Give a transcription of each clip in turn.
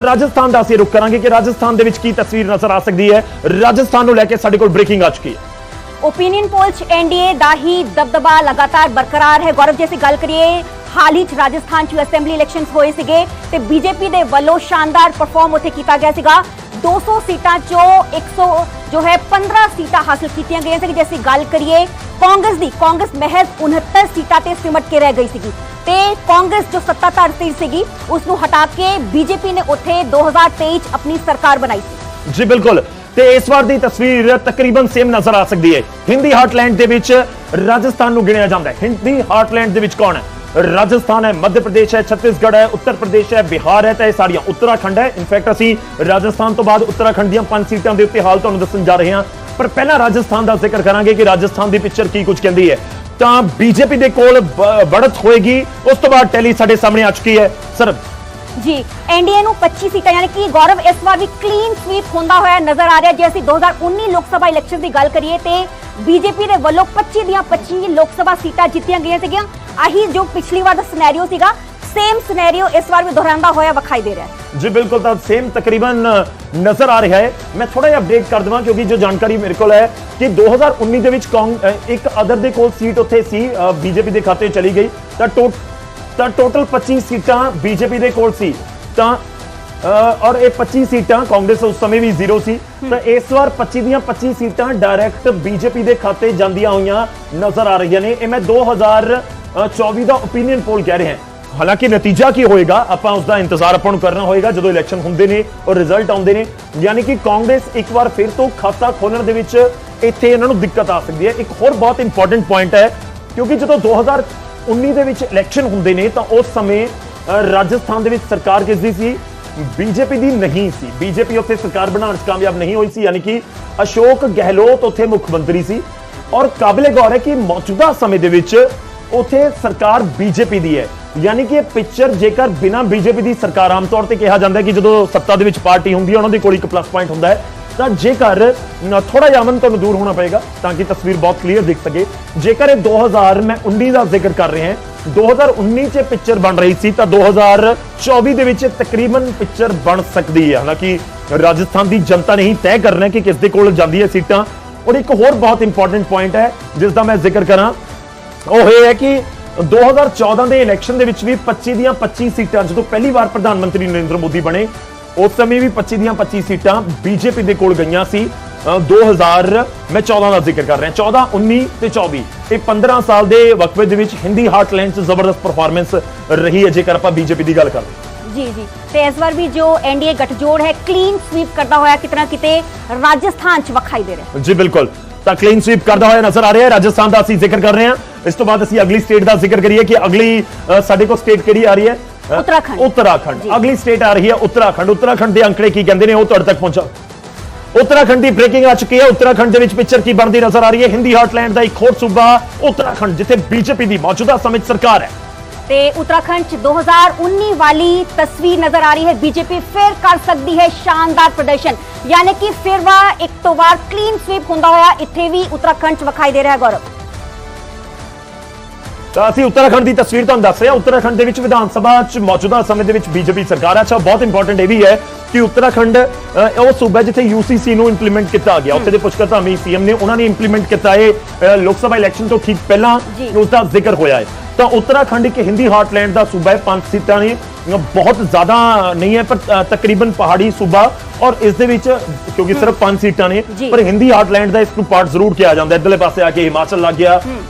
राजस्थान का ਅਸੀਂ रुख करांगे कि राजस्थान ਦੇ ਵਿੱਚ ਕੀ ਤਸਵੀਰ ਨਜ਼ਰ ਆ ਸਕਦੀ ਹੈ। ਰਾਜਸਥਾਨ ਨੂੰ ਲੈ ਕੇ ਸਾਡੇ ਕੋਲ ਬ੍ਰੇਕਿੰਗ ਆ ਚੁੱਕੀ ਹੈ। ओपीनियन पोल च एनडीए दा ही दबदबा लगातार बरकरार है। गौरव जैसी गल करिए हाल ही राजस्थान च असेंबली इलैक्शनस होए सीगे ते बीजेपी दे वल्लों शानदार परफॉर्म उत्थे कीता गया सीगा। 200 सीटां चो 100 जो है 15 सीटां हासिल कीतियां गईयां सी। जैसी गल करिए कांग्रेस महज 69 सीटां ते सिमट के रह गई सीगी ते कांग्रेस जो सत्ताधार सीगी उसनूं हटा के बीजेपी ने उत्थे 2023 च अपनी सरकार बनाई सी। जी बिल्कुल, ਤੇ ਇਸ ਵਾਰ ਦੀ ਤਸਵੀਰ ਤਕਰੀਬਨ ਸੇਮ ਨਜ਼ਰ ਆ ਸਕਦੀ ਹੈ। ਹਿੰਦੀ ਹਾਰਟਲੈਂਡ ਦੇ ਵਿੱਚ ਰਾਜਸਥਾਨ ਨੂੰ ਗਿਣਿਆ ਜਾਂਦਾ ਹੈ। ਹਿੰਦੀ ਹਾਰਟਲੈਂਡ ਦੇ ਵਿੱਚ ਕੌਣ ਹੈ? ਰਾਜਸਥਾਨ ਹੈ, ਮੱਧ ਪ੍ਰਦੇਸ਼ ਹੈ, ਛੱਤੀਸਗੜ੍ਹ ਹੈ, ਉੱਤਰ ਪ੍ਰਦੇਸ਼ ਹੈ, ਬਿਹਾਰ ਹੈ ਤੇ ਇਹ ਸਾਰੀਆਂ ਉੱਤਰਾਖੰਡ ਹੈ। ਇਨਫੈਕਟ ਅਸੀਂ ਰਾਜਸਥਾਨ ਤੋਂ ਬਾਅਦ ਉੱਤਰਾਖੰਡ ਦੀਆਂ 5 ਸੀਟਾਂ ਦੇ ਉੱਤੇ ਹਾਲ ਤੁਹਾਨੂੰ ਦੱਸਣ ਜਾ ਰਹੇ ਹਾਂ। ਪਰ ਪਹਿਲਾਂ ਰਾਜਸਥਾਨ ਦਾ ਜ਼ਿਕਰ ਕਰਾਂਗੇ ਕਿ ਰਾਜਸਥਾਨ ਦੀ ਪਿਕਚਰ ਕੀ ਕੁਝ ਕਹਿੰਦੀ ਹੈ। ਤਾਂ ਬੀਜੇਪੀ ਦੇ ਕੋਲ ਬੜਤ ਹੋਏਗੀ। ਉਸ ਤੋਂ ਬਾਅਦ ਟੈਲੀ ਸਾਡੇ ਸਾਹਮਣੇ ਆ ਚੁੱਕੀ ਹੈ। ਸਰ जी एनडीए ਨੂੰ 25 सीटां यानी कि गौरव इस बार भी क्लीन स्वीप होंदा होया नजर आ रहा है। जे ਅਸੀਂ 2019 लोक सभा इलैक्शन की गल करिए ते बीजेपी ਦੇ ਵੱਲੋਂ 25 ਦੀਆਂ 25 लोक सभा सीटां जित्तियां गईयां सीगीਆਂ। आही जो पिछली बार ਦਾ सिनेरियो सीगा सेम सिनेरियो इस बार भी दोहरांदा होया विखाई दे रहा है। जी बिल्कुल, तो सेम तकरीबन नजर आ रहा है। मैं थोड़ा जिहा अपडेट कर देवां क्योंकि जो जानकारी मेरे को है कि 2019 ਦੇ ਵਿੱਚ एक अदर ਦੇ ਕੋਲ सीट ਉੱਥੇ ਸੀ बीजेपी ਦੇ ਖਾਤੇ ਚਲੀ ਗਈ ਤਾਂ टोटल 25 सीटां बीजेपी ਦੇ ਕੋਲ ਸੀ ਤਾਂ और ये 25 सीटां कांग्रेस उस समय भी जीरो सी। तो इस बार 25 ਦੀਆਂ 25 सीटां डायरैक्ट बीजेपी ਦੇ ਖਾਤੇ ਜਾਂਦੀਆਂ ਹੋਈਆਂ ਨਜ਼ਰ ਆ ਰਹੀਆਂ ਨੇ। ਇਹ ਮੈਂ 2024 ਦਾ ਓਪੀਨੀਅਨ ਪੋਲ ਕਹਿ ਰਹੇ ਹਾਂ। ਹਾਲਾਂਕਿ ਨਤੀਜਾ ਕੀ ਹੋਏਗਾ ਆਪਾਂ ਉਸ ਦਾ ਇੰਤਜ਼ਾਰ ਆਪਾਂ ਨੂੰ ਕਰਨਾ ਹੋਏਗਾ ਜਦੋਂ ਇਲੈਕਸ਼ਨ ਹੁੰਦੇ ਨੇ ਔਰ ਰਿਜ਼ਲਟ ਆਉਂਦੇ ਨੇ। ਯਾਨੀ ਕਿ ਕਾਂਗਰਸ ਇੱਕ ਵਾਰ ਫਿਰ ਤੋਂ ਖਾਤਾ ਖੋਲਣ ਦੇ ਵਿੱਚ ਇੱਥੇ ਇਹਨਾਂ ਨੂੰ ਦਿੱਕਤ ਆ ਸਕਦੀ ਹੈ। ਇੱਕ ਹੋਰ ਬਹੁਤ ਇੰਪੋਰਟੈਂਟ ਪੁਆਇੰਟ ਹੈ ਕਿਉਂਕਿ ਜਦੋਂ 2019 ਦੇ ਵਿੱਚ ਇਲੈਕਸ਼ਨ ਹੁੰਦੇ ਨੇ ਤਾਂ ਉਸ ਸਮੇਂ ਰਾਜਸਥਾਨ ਦੇ ਵਿੱਚ ਸਰਕਾਰ ਕਿਸ ਦੀ ਸੀ? बीजेपी ਦੀ ਨਹੀਂ ਸੀ। बीजेपी ਉੱਥੇ ਸਰਕਾਰ ਬਣਾਉਣ 'ਚ ਕਾਮਯਾਬ ਨਹੀਂ ਹੋਈ ਸੀ। ਯਾਨੀ ਕਿ ਅਸ਼ੋਕ ਗਹਿਲੋਤ ਉੱਥੇ ਮੁੱਖ ਮੰਤਰੀ ਸੀ ਔਰ ਕਾਬਿਲੇ ਗੌਰ ਹੈ ਕਿ ਮੌਜੂਦਾ ਸਮੇਂ ਦੇ ਵਿੱਚ ਉੱਥੇ ਸਰਕਾਰ बीजेपी ਦੀ ਹੈ। ਯਾਨੀ ਕਿ ਇਹ ਪਿਕਚਰ ਜੇਕਰ ਬਿਨਾਂ बीजेपी ਦੀ ਸਰਕਾਰ ਆਮ ਤੌਰ ਤੇ ਕਿਹਾ ਜਾਂਦਾ ਕਿ ਜਦੋਂ ਸੱਤਾ ਦੇ ਵਿੱਚ ਪਾਰਟੀ ਹੁੰਦੀ ਹੈ ਉਹਨਾਂ ਦੇ ਕੋਲ ਇੱਕ ਪਲੱਸ ਪੁਆਇੰਟ ਹੁੰਦਾ ਹੈ। ਤਾਂ ਜੇਕਰ ਥੋੜਾ ਜਿਹਾ ਅਮਨ ਤੁਹਾਨੂੰ ਦੂਰ ਹੋਣਾ ਪਏਗਾ ਤਾਂ ਕਿ ਤਸਵੀਰ ਬਹੁਤ ਕਲੀਅਰ ਦਿਖ ਸਕੇ। ਜੇਕਰ ਇਹ 2019 ਦਾ ਜ਼ਿਕਰ ਕਰ ਰਹੇ ਹਾਂ 2019 ਚ ਪਿਕਚਰ ਬਣ ਰਹੀ ਸੀ ਤਾਂ 2024 ਦੇ ਵਿੱਚ ਤਕਰੀਬਨ ਪਿਕਚਰ ਬਣ ਸਕਦੀ ਹੈ। ਹਾਲਾਂਕਿ ਰਾਜਸਥਾਨ ਦੀ ਜਨਤਾ ਨੇ ਹੀ ਤੈਅ ਕਰਨਾ ਕਿ ਕਿਸ ਦੇ ਕੋਲ ਜਾਂਦੀ ਹੈ ਸੀਟਾਂ। ਔਰ ਇੱਕ ਹੋਰ ਬਹੁਤ ਇੰਪੋਰਟੈਂਟ ਪੁਆਇੰਟ ਹੈ ਜਿਸ ਦਾ ਮੈਂ ਜ਼ਿਕਰ ਕਰਾਂ ਉਹ ਇਹ ਹੈ ਕਿ 2014 ਦੇ ਇਲੈਕਸ਼ਨ ਦੇ ਵਿੱਚ ਵੀ 25 ਦੀਆਂ 25 ਸੀਟਾਂ ਜਦੋਂ ਪਹਿਲੀ ਵਾਰ ਪ੍ਰਧਾਨ ਮੰਤਰੀ ਨਰਿੰਦਰ ਮੋਦੀ ਬਣੇ ਉਸ ਸਮੇਂ ਵੀ 25 ਦੀਆਂ 25 ਸੀਟਾਂ ਬੀਜੇਪੀ ਦੇ ਕੋਲ ਗਈਆਂ ਸੀ। 2000 ਮੈਂ 14 ਦਾ ਜ਼ਿਕਰ ਕਰ ਰਿਹਾ 14 19 ਤੇ 24 ਇਹ 15 ਸਾਲ ਦੇ ਵਕਫੇ ਦੇ ਵਿੱਚ ਹਿੰਦੀ ਹਾਰਟਲੈਂਡ 'ਚ ਜ਼ਬਰਦਸਤ ਪਰਫਾਰਮੈਂਸ ਰਹੀ ਹੈ ਜੇਕਰ ਆਪਾਂ ਬੀਜੇਪੀ ਦੀ ਗੱਲ ਕਰੀਏ। जी जी ਤੇ ਇਸ ਵਾਰ ਵੀ ਜੋ ਐਨਡੀਏ ਗਠਜੋੜ ਹੈ ਕਲੀਨ ਸਵੀਪ ਕਰਦਾ ਹੋਇਆ ਕਿਤਨਾ ਕਿਤੇ ਰਾਜਸਥਾਨ 'ਚ ਵਿਖਾਈ ਦੇ ਰਿਹਾ। ਜੀ ਬਿਲਕੁਲ, ਤਾਂ ਕਲੀਨ ਸਵੀਪ ਕਰਦਾ ਹੋਇਆ ਨਜ਼ਰ ਆ ਰਿਹਾ ਹੈ। ਰਾਜਸਥਾਨ ਦਾ ਅਸੀਂ ਜ਼ਿਕਰ ਕਰ ਰਹੇ ਹਾਂ। ਇਸ ਤੋਂ ਬਾਅਦ ਅਸੀਂ ਅਗਲੀ ਸਟੇਟ ਦਾ ਜ਼ਿਕਰ ਕਰੀਏ ਕਿ ਅਗਲੀ ਸਾਡੇ ਕੋਲ ਸਟੇਟ ਕਿਹੜੀ ਆ ਰਹੀ ਹੈ? उत्तराखंड। अगली स्टेट आ रही है उत्तराखंड। उत्तराखंड के अंकड़े की कहते हैं वो तुहाडे तक पहुंचा। उत्तराखंड की ब्रेकिंग आ चुकी है। उत्तराखंड के पिक्चर की बनती नजर आ रही है। हिंदी हार्टलैंड का एक होर सूबा उत्तराखंड जिथे बीजेपी की मौजूदा समय सरकार है ते उत्तराखंड च 2019 वाली तस्वीर नजर आ रही है। बीजेपी फिर कर सकती है शानदार प्रदर्शन यानी कि फिर वह एक तो बार क्लीन स्वीप होंदा होया इत्थे भी उत्तराखंड च विखाई दे रहा है। गौरव ਤਾਂ ਅਸੀਂ ਉੱਤਰਾਖੰਡ ਦੀ ਤਸਵੀਰ ਤੁਹਾਨੂੰ ਦੱਸ ਰਹੇ ਹਾਂ। ਉੱਤਰਾਖੰਡ ਦੇ ਵਿੱਚ ਵਿਧਾਨ ਸਭਾ 'ਚ ਮੌਜੂਦਾ ਸਮੇਂ ਦੇ ਵਿੱਚ ਬੀਜੇਪੀ ਸਰਕਾਰ ਹੈ। ਅੱਛਾ, ਬਹੁਤ ਇੰਪੋਰਟੈਂਟ ਇਹ ਵੀ ਹੈ ਕਿ ਉੱਤਰਾਖੰਡ ਉਹ ਸੂਬਾ ਜਿੱਥੇ ਯੂਸੀਸੀ ਨੂੰ ਇੰਪਲੀਮੈਂਟ ਕੀਤਾ ਗਿਆ। ਉੱਥੇ ਦੇ ਪੁਸ਼ਕਰ ਧਾਮੀ ਸੀਐਮ ਨੇ ਉਹਨਾਂ ਨੇ ਇੰਪਲੀਮੈਂਟ ਕੀਤਾ ਇਹ ਲੋਕ ਸਭਾ ਇਲੈਕਸ਼ਨ ਤੋਂ ਠੀਕ ਪਹਿਲਾਂ ਉਸ ਦਾ ਜ਼ਿਕਰ ਹੋਇਆ ਹੈ। ਤਾਂ ਉੱਤਰਾਖੰਡ ਇੱਕ ਹਿੰਦੀ ਹਾਰਟਲੈਂਡ ਦਾ ਸੂਬਾ ਹੈ। 5 ਸੀਟਾਂ ਨੇ, ਬਹੁਤ ਜ਼ਿਆਦਾ ਨਹੀਂ ਹੈ ਪਰ ਤਕਰੀਬਨ ਪਹਾੜੀ ਸੂਬਾ ਔਰ ਇਸ ਦੇ ਵਿੱਚ ਕਿਉਂਕਿ ਸਿਰਫ 5 ਸੀਟਾਂ ਨੇ ਪਰ ਹਿੰਦੀ ਹਾਰਟਲੈਂਡ ਦਾ ਇਸ ਨੂੰ ਪਾਰਟ ਜ਼ਰੂਰ ਕਿਹਾ ਜਾਂਦਾ। ਇੱਧਰਲੇ ਪਾਸੇ ਆ ਕੇ ਹਿਮਾਚਲ ਲੱਗ ਗਿਆ,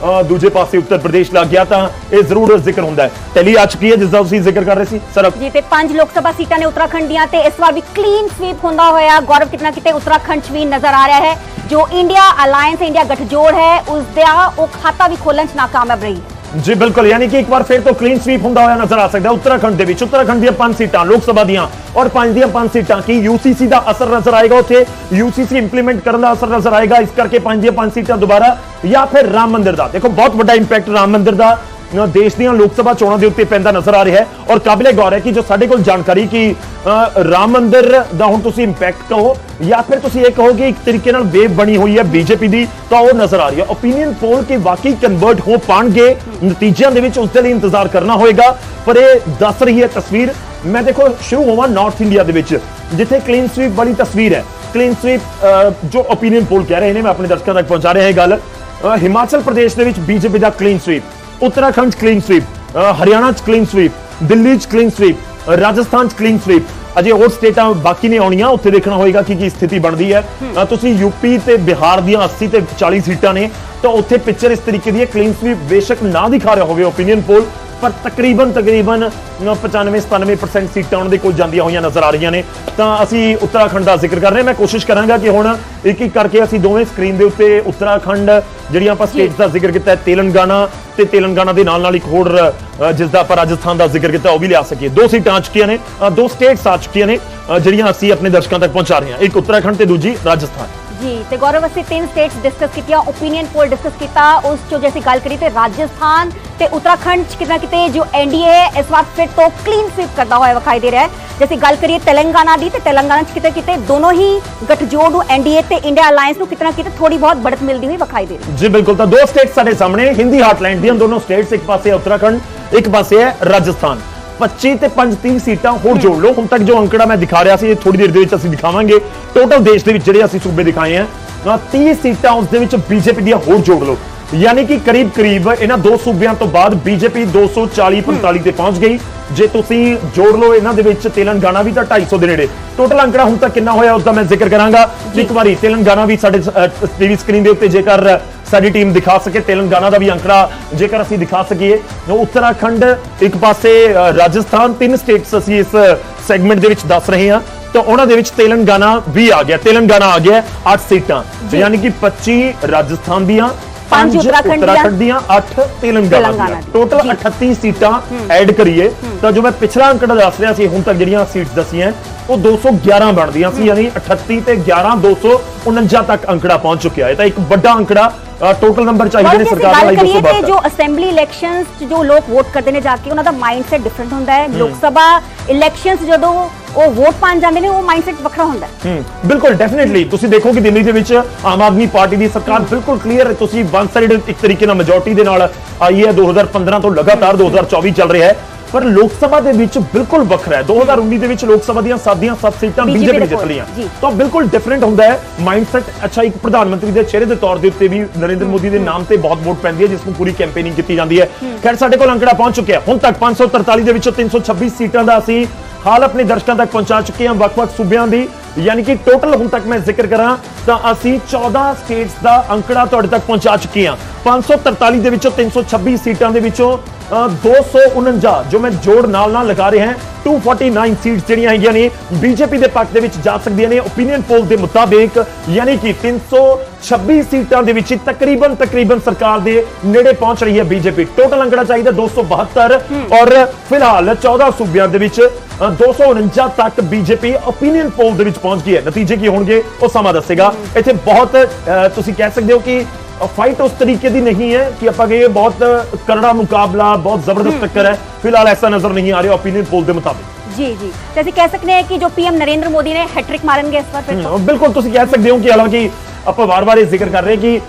ਦੂਜੇ ਪਾਸੇ ਉੱਤਰ ਪ੍ਰਦੇਸ਼ ਲੱਗ ਗਿਆ ਤਾਂ ਇਹ ਜ਼ਰੂਰ ਜ਼ਿਕਰ ਹੁੰਦਾ ਹੈ। ਟੈਲੀ ਆ ਚੁੱਕੀ ਹੈ ਜਿਸ ਦਾ ਤੁਸੀਂ ਜ਼ਿਕਰ ਕਰ ਰਹੇ ਸੀ ਸਰ ਜੀ ਤੇ 5 ਲੋਕ ਸਭਾ ਸੀਟਾਂ ਨੇ ਉੱਤਰਾਖੰਡ ਦੀਆਂ ਤੇ ਇਸ ਵਾਰ ਵੀ ਕਲੀਨ ਸਵੀਪ ਹੁੰਦਾ ਹੋਇਆ ਗੌਰਵ ਕਿਤਨਾ ਕਿਤੇ ਉੱਤਰਾਖੰਡ 'ਚ ਵੀ ਨਜ਼ਰ ਆ ਰਿਹਾ ਹੈ। ਜੋ ਇੰਡੀਆ ਅਲਾਇੰਸ ਇੰਡੀਆ ਗਠਜੋੜ ਹੈ ਉਸ ਦਾ ਉਹ ਖਾਤਾ ਵੀ ਖੋਲਣ 'ਚ ਨਾਕਾਮਯਾਬ ਰਹੀ ਹੈ। जी बिल्कुल, यानी कि एक बार फिर तो क्लीन स्वीप होंदा होया नजर आ सकता है उत्तराखंड दे विच। उत्तराखंड ਦੀਆਂ 5 सीटां लोक सभा ਦੀਆਂ और 5 ਦੀਆਂ 5 सीटां की यूसीसी ਦਾ असर नजर आएगा। ਉੱਥੇ यूसीसी इंप्लीमेंट ਕਰਨ ਦਾ असर नजर आएगा। ਇਸ ਕਰਕੇ 5 ਦੀਆਂ 5 सीटां ਦੁਬਾਰਾ ਜਾਂ ਫਿਰ ਰਾਮ ਮੰਦਿਰ ਦਾ ਦੇਖੋ ਬਹੁਤ ਵੱਡਾ ਇੰਪੈਕਟ ਰਾਮ ਮੰਦਿਰ ਦਾ ਦੇਸ਼ ਦੀਆਂ ਲੋਕ ਸਭਾ ਚੋਣਾਂ ਦੇ ਉੱਤੇ ਪੈਂਦਾ ਨਜ਼ਰ ਆ ਰਿਹਾ ਹੈ। ਔਰ ਕਾਬਿਲੇ ਗੌਰ ਹੈ ਕਿ ਜੋ ਸਾਡੇ ਕੋਲ ਜਾਣਕਾਰੀ ਕਿ ਰਾਮ ਮੰਦਿਰ ਦਾ ਹੁਣ ਤੁਸੀਂ ਇੰਪੈਕਟ ਕਹੋ ਜਾਂ ਫਿਰ ਤੁਸੀਂ ਇਹ ਕਹੋ ਕਿ ਇੱਕ ਤਰੀਕੇ ਨਾਲ ਵੇਵ ਬਣੀ ਹੋਈ ਹੈ ਬੀਜੇਪੀ ਦੀ ਤਾਂ ਉਹ ਨਜ਼ਰ ਆ ਰਹੀ ਹੈ। ਓਪੀਨੀਅਨ ਪੋਲ ਕਿ ਵਾਕਈ ਕਨਵਰਟ ਹੋ ਪਾਣਗੇ ਨਤੀਜਿਆਂ ਦੇ ਵਿੱਚ ਉਸ ਦੇ ਲਈ ਇੰਤਜ਼ਾਰ ਕਰਨਾ ਹੋਏਗਾ। ਪਰ ਇਹ ਦੱਸ ਰਹੀ ਹੈ ਤਸਵੀਰ मैं देखो शुरू होवां नॉर्थ इंडिया ਦੇ ਵਿੱਚ ਜਿੱਥੇ ਕਲੀਨ ਸਵੀਪ ਵਾਲੀ ਤਸਵੀਰ ਹੈ। ਕਲੀਨ ਸਵੀਪ ਜੋ ਓਪੀਨੀਅਨ ਪੋਲ ਕਹਿ ਰਹੇ ਨੇ, ਮੈਂ ਆਪਣੇ ਦਰਸ਼ਕਾਂ ਤੱਕ ਪਹੁੰਚਾ ਰਿਹਾ ਇਹ ਗੱਲ। ਹਿਮਾਚਲ ਪ੍ਰਦੇਸ਼ ਦੇ ਵਿੱਚ ਬੀਜੇਪੀ ਦਾ ਕਲੀਨ ਸਵੀਪ, ਉੱਤਰਾਖੰਡ 'ਚ ਕਲੀਨ ਸਵੀਪ, ਹਰਿਆਣਾ 'ਚ ਕਲੀਨ ਸਵੀਪ, ਦਿੱਲੀ 'ਚ ਕਲੀਨ ਸਵੀਪ, ਰਾਜਸਥਾਨ 'ਚ ਕਲੀਨ ਸਵੀਪ। ਅਜੇ ਹੋਰ ਸਟੇਟਾਂ ਬਾਕੀ ਨੇ ਆਉਣੀਆਂ, ਉੱਥੇ ਦੇਖਣਾ ਹੋਏਗਾ ਕਿ ਕੀ ਸਥਿਤੀ ਬਣਦੀ ਹੈ। ਤੁਸੀਂ ਯੂਪੀ ਤੇ ਬਿਹਾਰ ਦੀਆਂ 80 ਤੇ 40 ਸੀਟਾਂ ਨੇ, ਤਾਂ ਉੱਥੇ ਪਿਕਚਰ ਇਸ ਤਰੀਕੇ ਦੀ ਹੈ। ਕਲੀਨ ਸਵੀਪ ਬੇਸ਼ੱਕ ਨਾ ਦਿਖਾ ਰਿਹਾ ਹੋਵੇ ਓਪੀਨੀਅਨ ਪੋਲ, ਪਰ ਤਕਰੀਬਨ 95-97% ਸੀਟਾਂ ਉਹਨਾਂ ਦੇ ਕੋਲ ਜਾਂਦੀਆਂ ਹੋਈਆਂ ਨਜ਼ਰ ਆ ਰਹੀਆਂ ਨੇ। ਤਾਂ ਅਸੀਂ ਉੱਤਰਾਖੰਡ ਦਾ ਜ਼ਿਕਰ ਕਰ ਰਹੇ ਹਾਂ। ਮੈਂ ਕੋਸ਼ਿਸ਼ ਕਰਾਂਗਾ ਕਿ ਹੁਣ ਇੱਕ ਇੱਕ ਕਰਕੇ ਅਸੀਂ ਦੋਵੇਂ ਸਕਰੀਨ ਦੇ ਉੱਤੇ ਉੱਤਰਾਖੰਡ ਜਿਹੜੀਆਂ ਆਪਾਂ ਸਟੇਟਸ ਦਾ ਜ਼ਿਕਰ ਕੀਤਾ ਹੈ, ਤੇਲੰਗਾਨਾ ਤੇ ਤੇਲੰਗਾਨਾ ਦੇ ਨਾਲ ਨਾਲ ਇੱਕ ਹੋਰ ਜਿਸ ਦਾ ਆਪਾਂ ਰਾਜਸਥਾਨ ਦਾ ਜ਼ਿਕਰ ਕੀਤਾ ਉਹ ਵੀ ਲਿਆ ਸਕੀਏ। ਦੋ ਸੀਟਾਂ ਆ ਚੁੱਕੀਆਂ ਨੇ, ਦੋ ਸਟੇਟਸ ਆ ਚੁੱਕੀਆਂ ਨੇ ਜਿਹੜੀਆਂ ਅਸੀਂ ਆਪਣੇ ਦਰਸ਼ਕਾਂ ਤੱਕ ਪਹੁੰਚਾ ਰਹੇ ਹਾਂ, ਇੱਕ ਉੱਤਰਾਖੰਡ ਤੇ ਦੂਜੀ ਰਾਜਸਥਾਨ। जी तो गौरव असं 3 स्टेट्स डिस्कस किया, ओपीनियन पोल डिस्कस किया, उस जो जैसे गल करी तो राजस्थान ते उत्तराखंड कितना किते जो एनडीए है इस बार फिर तो क्लीन स्वीप करता हुआ विखाई दे रहा है। जैसे गल करिए तेलंगाना की तो तेलंगाना किते किते दोनों ही गठजोड़ एनडीए ते इंडिया अलायंस कितना किते थोड़ी बहुत बढ़त मिलती हुई विखाई दे रही है। जी बिल्कुल, तो दो स्टेट साडे सामने हिंदी हार्टलैंड दी दोनों स्टेट्स, एक पासे उत्तराखंड, एक पासे है राजस्थान। 25 ਤੇ 30 ਸੀਟਾਂ ਹੋਰ ਜੋੜ ਲਓ। ਹੁਣ ਤੱਕ ਜੋ ਅੰਕੜਾ ਮੈਂ ਦਿਖਾ ਰਿਹਾ ਸੀ ਥੋੜੀ ਦੇਰ ਦੇ ਵਿੱਚ ਅਸੀਂ ਦਿਖਾਵਾਂਗੇ। ਟੋਟਲ ਦੇਸ਼ ਦੇ ਵਿੱਚ ਜਿਹੜੇ ਅਸੀਂ ਸੂਬੇ ਦਿਖਾਏ ਆ 30 ਸੀਟਾਂ ਉਸ ਦੇ ਵਿੱਚ ਬੀਜੇਪੀ ਦੀਆਂ ਹੋਰ ਜੋੜ ਲਓ, ਯਾਨੀ ਕਿ ਕਰੀਬ ਇਹਨਾਂ ਦੋ ਸੂਬਿਆਂ ਤੋਂ ਬਾਅਦ ਬੀਜੇਪੀ 240-45 ਤੇ ਪਹੁੰਚ ਗਈ। ਜੇ ਤੁਸੀਂ ਜੋੜ ਲਓ ਇਹਨਾਂ ਦੇ ਵਿੱਚ ਤੇਲੰਗਾਨਾ ਵੀ ਤਾਂ 250 ਦੇ ਨੇੜੇ। ਟੋਟਲ ਅੰਕੜਾ ਹੁਣ ਤੱਕ ਕਿੰਨਾ ਹੋਇਆ ਉਸ ਦਾ ਮੈਂ ਜ਼ਿਕਰ ਕਰਾਂਗਾ ਇੱਕ ਵਾਰੀ। ਤੇਲੰਗਾਨਾ ਵੀ ਸਾਡੇ ਟੀਵੀ ਸਕਰੀਨ ਦੇ ਉੱਤੇ ਜੇਕਰ ਸਾਡੀ ਟੀਮ ਦਿਖਾ ਸਕੇ ਤੇਲੰਗਾਨਾ ਦਾ ਵੀ ਅੰਕੜਾ ਜੇਕਰ ਅਸੀਂ ਦਿਖਾ ਸਕੀਏ। ਉੱਤਰਾਖੰਡ ਇੱਕ ਪਾਸੇ, ਰਾਜਸਥਾਨ, 3 ਸਟੇਟਸ ਅਸੀਂ ਇਸ ਸੈਗਮੈਂਟ ਦੇ ਵਿੱਚ ਦੱਸ ਰਹੇ ਹਾਂ। ਤਾਂ ਉਹਨਾਂ ਦੇ ਵਿੱਚ ਤੇਲੰਗਾਨਾ ਵੀ ਆ ਗਿਆ। ਤੇਲੰਗਾਨਾ ਆ ਗਿਆ 8 ਸੀਟਾਂ, ਯਾਨੀ ਕਿ 25 ਰਾਜਸਥਾਨ ਦੀਆਂ, 5 ਉੱਤਰਾਖੰਡ ਦੀਆਂ, 8 ਤੇਲੰਗਾਨਾ ਦੀਆਂ, ਟੋਟਲ 38 ਸੀਟਾਂ ਐਡ ਕਰੀਏ ਤਾਂ ਜੋ ਮੈਂ ਪਿਛਲਾ ਅੰਕੜਾ ਦੱਸ ਰਿਹਾ ਸੀ ਹੁਣ ਤੱਕ ਜਿਹੜੀਆਂ ਸੀਟਸ ਦਸੀਆਂ ਉਹ 211 ਬਣਦੀਆਂ ਸੀ, ਯਾਨੀ 38 ਤੇ 11 249 ਤੱਕ ਅੰਕੜਾ ਪਹੁੰਚ ਚੁੱਕਿਆ ਹੈ। ਤਾਂ ਇੱਕ ਵੱਡਾ ਅੰਕੜਾ ਟੋਟਲ ਨੰਬਰ ਚਾਹੀਦੇ ਨੇ ਸਰਕਾਰ ਦਾ 272। ਜੋ ਅਸੈਂਬਲੀ ਇਲੈਕਸ਼ਨਸ ਜੋ ਲੋਕ ਵੋਟ ਕਰਦੇ ਨੇ ਜਾ ਕੇ ਉਹਨਾਂ ਦਾ ਮਾਈਂਡਸੈਟ ਡਿਫਰੈਂਟ ਹੁੰਦਾ ਹੈ। ਲੋਕ ਸਭਾ ਇਲੈਕਸ਼ਨਸ ਜਦੋਂ ਉਹ ਵੋਟ ਪਾਣ ਜਾਂਦੇ ਨੇ ਉਹ ਮਾਈਂਡਸੈਟ ਵੱਖਰਾ ਹੁੰਦਾ ਹੈ। ਬਿਲਕੁਲ ਡੈਫੀਨਿਟਲੀ ਤੁਸੀਂ ਦੇਖੋ ਕਿ ਦਿੱਲੀ ਦੇ ਵਿੱਚ ਆਮ ਆਦਮੀ ਪਾਰਟੀ ਦੀ ਸਰਕਾਰ ਬਿਲਕੁਲ ਕਲੀਅਰ, ਤੁਸੀਂ ਵਨ ਸਾਈਡ ਇੱਕ ਤਰੀਕੇ ਨਾਲ ਮੈਜੋਰਟੀ ਦੇ ਨਾਲ ਆਈ ਹੈ। 2015 ਤੋਂ ਲਗਾਤਾਰ 2024 ਚੱਲ ਰਿਹਾ ਹੈ, ਪਰ ਲੋਕ ਸਭਾ ਦੇ ਵਿੱਚ ਬਿਲਕੁਲ ਵੱਖਰਾ ਹੈ। 2019 ਦੇ ਵਿੱਚ ਲੋਕ ਸਭਾ ਦੀਆਂ 7 ਸੀਟਾਂ ਬੀਜੇਪੀ ਨੇ ਜਿੱਤ ਲਈਆਂ, ਤਾਂ ਬਿਲਕੁਲ ਡਿਫਰੈਂਟ ਹੁੰਦਾ ਹੈ ਮਾਈਂਡਸੈਟ। ਅੱਛਾ, ਇੱਕ ਪ੍ਰਧਾਨ ਮੰਤਰੀ ਦੇ ਚਿਹਰੇ ਦੇ ਤੌਰ ਦੇ ਉੱਤੇ ਵੀ ਨਰਿੰਦਰ ਮੋਦੀ ਦੇ ਨਾਮ ਤੇ ਬਹੁਤ ਵੋਟ ਪੈਂਦੀ ਹੈ, ਜਿਸ ਨੂੰ ਪੂਰੀ ਕੈਂਪੇਨਿੰਗ ਕੀਤੀ ਜਾਂਦੀ ਹੈ। ਖੈਰ ਸਾਡੇ ਕੋਲ ਅੰਕੜਾ ਪਹੁੰਚ ਚੁੱਕਿਆ ਹੁਣ ਤੱਕ 543 ਦੇ ਵਿੱਚੋਂ 326 ਸੀਟਾਂ ਦਾ ਅਸੀਂ ਹਾਲ ਆਪਣੇ ਦਰਸ਼ਕਾਂ ਤੱਕ ਪਹੁੰਚਾ ਚੁੱਕੇ ਹਾਂ ਵੱਖ-ਵੱਖ ਸੂਬਿਆਂ ਦੀ, ਯਾਨੀ ਕਿ ਟੋਟਲ ਹੁਣ ਤੱਕ ਮੈਂ ਜ਼ਿਕਰ ਕਰਾਂ ਤਾਂ ਅਸੀਂ 14 ਸਟੇਟਸ ਦਾ ਅੰਕੜਾ ਤੁਹਾਡੇ ਤੱਕ ਪਹੁੰਚਾ ਚੁੱਕੇ ਹਾਂ। 543 ਦੇ ਵਿੱਚੋਂ 326 ਸੀਟਾਂ ਦੇ ਵਿੱਚੋਂ 249 ਜੋ ਮੈਂ ਜੋੜ ਨਾਲ ਲਗਾ ਰਿਹਾ ਹਾਂ, 249 ਸੀਟਸ ਜਿਹੜੀਆਂ ਹੈਗੀਆਂ ਨੇ ਬੀਜੇਪੀ ਦੇ ਪੱਖ ਦੇ ਵਿੱਚ ਜਾ ਸਕਦੀਆਂ ਨੇ ਓਪੀਨੀਅਨ ਪੋਲ ਦੇ ਮੁਤਾਬਿਕ, ਯਾਨੀ ਕਿ 326 ਸੀਟਾਂ ਦੇ ਵਿੱਚ ਤਕਰੀਬਨ ਸਰਕਾਰ ਦੇ ਨੇੜੇ ਪਹੁੰਚ ਰਹੀ ਹੈ ਬੀਜੇਪੀ। ਟੋਟਲ ਅੰਕੜਾ ਚਾਹੀਦਾ 272 ਔਰ ਫਿਲਹਾਲ 14 ਸੂਬਿਆਂ ਦੇ ਵਿੱਚ 249 ਤੱਕ ਬੀਜੇਪੀ ਓਪੀਨੀਅਨ ਪੋਲ ਦੇ ਵਿੱਚ ਪਹੁੰਚ ਗਈ ਹੈ। ਨਤੀਜੇ ਕੀ ਹੋਣਗੇ ਉਹ ਸਮਾਂ ਦੱਸੇਗਾ। ਇੱਥੇ ਬਹੁਤ ਤੁਸੀਂ ਕਹਿ ਸਕਦੇ ਹੋ ਕਿ फाइट उस तरीके की नहीं है कि आप बहुत करड़ा मुकाबला, बहुत जबरदस्त टक्कर है, फिलहाल ऐसा नजर नहीं आ रहा ओपीनियन पोल के मुताबिक। जी जी, जैसे कह सकते हैं कि जो पीएम नरेंद्र मोदी ने हैट्रिक मारेंगे इस बार फिर तो। बिल्कुल तुम कह सकते हो कि हालांकि आप बार-बार जिक्र कर रहे हैं कि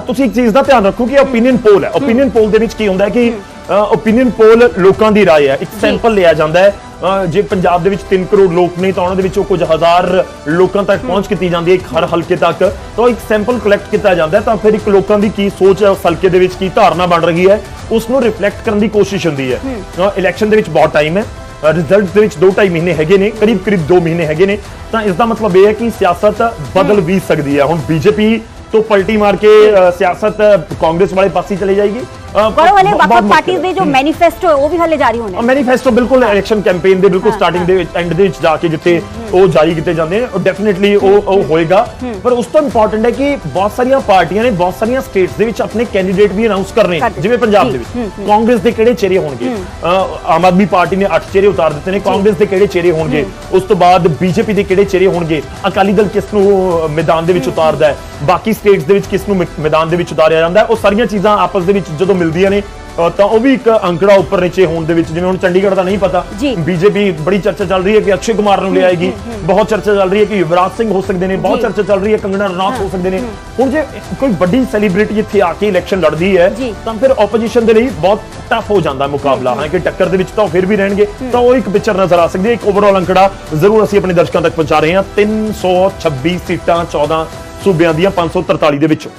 तुम एक चीज का ध्यान रखो कि ओपीनियन पोल है। ओपीनियन पोल ਦੇ ਵਿੱਚ ਕੀ ਹੁੰਦਾ ਹੈ ਕਿ ओपीनियन पोल ਲੋਕਾਂ ਦੀ ਰਾਏ ਹੈ, ਇੱਕ ਸੈਂਪਲ ਲਿਆ ਜਾਂਦਾ ਹੈ। ਜੇ ਪੰਜਾਬ ਦੇ ਵਿੱਚ 3 ਕਰੋੜ ਲੋਕ ਨੇ ਤਾਂ ਉਹਨਾਂ ਦੇ ਵਿੱਚੋਂ ਕੁਝ ਹਜ਼ਾਰ ਲੋਕਾਂ ਤੱਕ ਪਹੁੰਚ ਕੀਤੀ ਜਾਂਦੀ ਹੈ ਹਰ ਹਲਕੇ ਤੱਕ, ਤਾਂ ਇੱਕ ਸੈਂਪਲ ਕਲੈਕਟ ਕੀਤਾ ਜਾਂਦਾ ਹੈ। ਤਾਂ ਫਿਰ ਇੱਕ ਲੋਕਾਂ ਦੀ ਕੀ ਸੋਚ ਹੈ, ਉਸ ਹਲਕੇ ਦੇ ਵਿੱਚ ਕੀ ਧਾਰਨਾ ਬਣ ਰਹੀ ਹੈ, ਉਸ ਨੂੰ ਰਿਫਲੈਕਟ ਕਰਨ ਦੀ ਕੋਸ਼ਿਸ਼ ਹੁੰਦੀ ਹੈ। ਇਲੈਕਸ਼ਨ ਦੇ ਵਿੱਚ ਬਹੁਤ ਟਾਈਮ ਹੈ, ਰਿਜ਼ਲਟ ਦੇ ਵਿੱਚ 2-2.5 ਮਹੀਨੇ ਹੈਗੇ ਨੇ, ਕਰੀਬ 2 ਮਹੀਨੇ ਹੈਗੇ ਨੇ। ਤਾਂ ਇਸ ਦਾ ਮਤਲਬ ਇਹ ਹੈ ਕਿ ਸਿਆਸਤ ਬਦਲ ਵੀ ਸਕਦੀ ਹੈ। ਹੁਣ ਬੀਜੇਪੀ तो पलटी मार के सियासत कांग्रेस वाले पास ही चली जाएगी। पार्टीज ਦੇ ਜੋ ਮੈਨੀਫੈਸਟੋ ਉਹ ਵੀ ਹਲੇ ਜਾਰੀ ਹੋਣੇ। ਮੈਨੀਫੈਸਟੋ ਬਿਲਕੁਲ ਇਲੈਕਸ਼ਨ ਕੈਂਪੇਨ ਦੇ ਬਿਲਕੁਲ ਸਟਾਰਟਿੰਗ ਦੇ ਵਿੱਚ ਐਂਡ ਦੇ ਵਿੱਚ ਜਾ ਕੇ ਜਿੱਥੇ ਉਹ ਜਾਰੀ ਕੀਤੇ ਜਾਂਦੇ ਨੇ, ਉਹ ਡੈਫੀਨਿਟਲੀ ਉਹ ਹੋਏਗਾ। ਪਰ ਉਸ ਤੋਂ ਇੰਪੋਰਟੈਂਟ ਹੈ ਕਿ ਬਹੁਤ ਸਾਰੀਆਂ ਪਾਰਟੀਆਂ ਨੇ ਬਹੁਤ ਸਾਰੀਆਂ ਸਟੇਟਸ ਦੇ ਵਿੱਚ ਆਪਣੇ ਕੈਂਡੀਡੇਟ ਵੀ ਅਨਾਉਂਸ ਕਰ ਰਹੇ ਨੇ। ਜਿਵੇਂ ਪੰਜਾਬ ਦੇ ਵਿੱਚ ਕਾਂਗਰਸ ਦੇ ਕਿਹੜੇ ਚਿਹਰੇ ਹੋਣਗੇ, ਆਮ ਆਦਮੀ ਪਾਰਟੀ ਨੇ 8 ਚਿਹਰੇ ਉਤਾਰ ਦਿੱਤੇ ਨੇ, ਕਾਂਗਰਸ ਦੇ ਕਿਹੜੇ ਚਿਹਰੇ ਹੋਣਗੇ, ਉਸ ਤੋਂ ਬਾਅਦ ਬੀਜੇਪੀ ਦੇ ਕਿਹੜੇ ਚਿਹਰੇ ਹੋਣਗੇ, ਅਕਾਲੀ ਦਲ ਕਿਸ ਨੂੰ ਮੈਦਾਨ ਦੇ ਵਿੱਚ ਉਤਾਰਦਾ ਹੈ, ਬਾਕੀ ਸਟੇਟਸ ਦੇ ਵਿੱਚ ਕਿਸ ਨੂੰ ਮੈਦਾਨ ਦੇ ਵਿੱਚ ਉਤਾਰਿਆ ਜਾਂਦਾ ਹੈ। ਉਹ ਸਾਰੀਆਂ ਚੀਜ਼ਾਂ ਆਪਸ ਦੇ ਵਿੱਚ ਜਦੋਂ ਮਿਲਦੀਆਂ ਨੇ ਤਾਂ ਉਹ ਵੀ ਇੱਕ ਅੰਕੜਾ ਉੱਪਰ ਨੀਚੇ ਹੋਣ ਦੇ ਵਿੱਚ, ਜਿਵੇਂ ਹੁਣ ਚੰਡੀਗੜ੍ਹ ਦਾ ਨਹੀਂ ਪਤਾ, ਬੀਜੇਪੀ ਬੜੀ ਚਰਚਾ ਚੱਲ ਰਹੀ ਹੈ ਕਿ ਅਕਸ਼ੇ ਕੁਮਾਰ ਨੂੰ ਲਿਆਏਗੀ, ਬਹੁਤ ਚਰਚਾ ਚੱਲ ਰਹੀ ਹੈ ਕਿ ਯੁਵਰਾਜ ਸਿੰਘ ਹੋ ਸਕਦੇ ਨੇ, ਬਹੁਤ ਚਰਚਾ ਚੱਲ ਰਹੀ ਹੈ ਕੰਗਣਾ ਰਣੌਤ ਹੋ ਸਕਦੇ ਨੇ। ਹੁਣ ਜੇ ਕੋਈ ਵੱਡੀ ਸੈਲੀਬ੍ਰਿਟੀ ਇੱਥੇ ਆ ਕੇ ਇਲੈਕਸ਼ਨ ਲੜਦੀ ਹੈ ਤਾਂ ਫਿਰ ਆਪੋਜੀਸ਼ਨ ਦੇ ਲਈ ਬਹੁਤ ਟਫ ਹੋ ਜਾਂਦਾ ਮੁਕਾਬਲਾ। ਹਾਲਾਂਕਿ ਟੱਕਰ ਦੇ ਵਿੱਚ ਤਾਂ ਫਿਰ ਵੀ ਰਹਿਣਗੇ, ਤਾਂ ਉਹ ਇੱਕ ਪਿਕਚਰ ਨਜ਼ਰ ਆ ਸਕਦੀ ਹੈ। ਇੱਕ ਓਵਰਆਲ ਅੰਕੜਾ ਜ਼ਰੂਰ ਅਸੀਂ ਆਪਣੇ ਦਰਸ਼ਕਾਂ ਤੱਕ ਪਹੁੰਚਾ ਰਹੇ ਹਾਂ। 326 ਸੀਟਾਂ 14 ਸੂਬਿਆਂ ਦੀਆਂ 543 ਦੇ ਵਿੱਚੋਂ।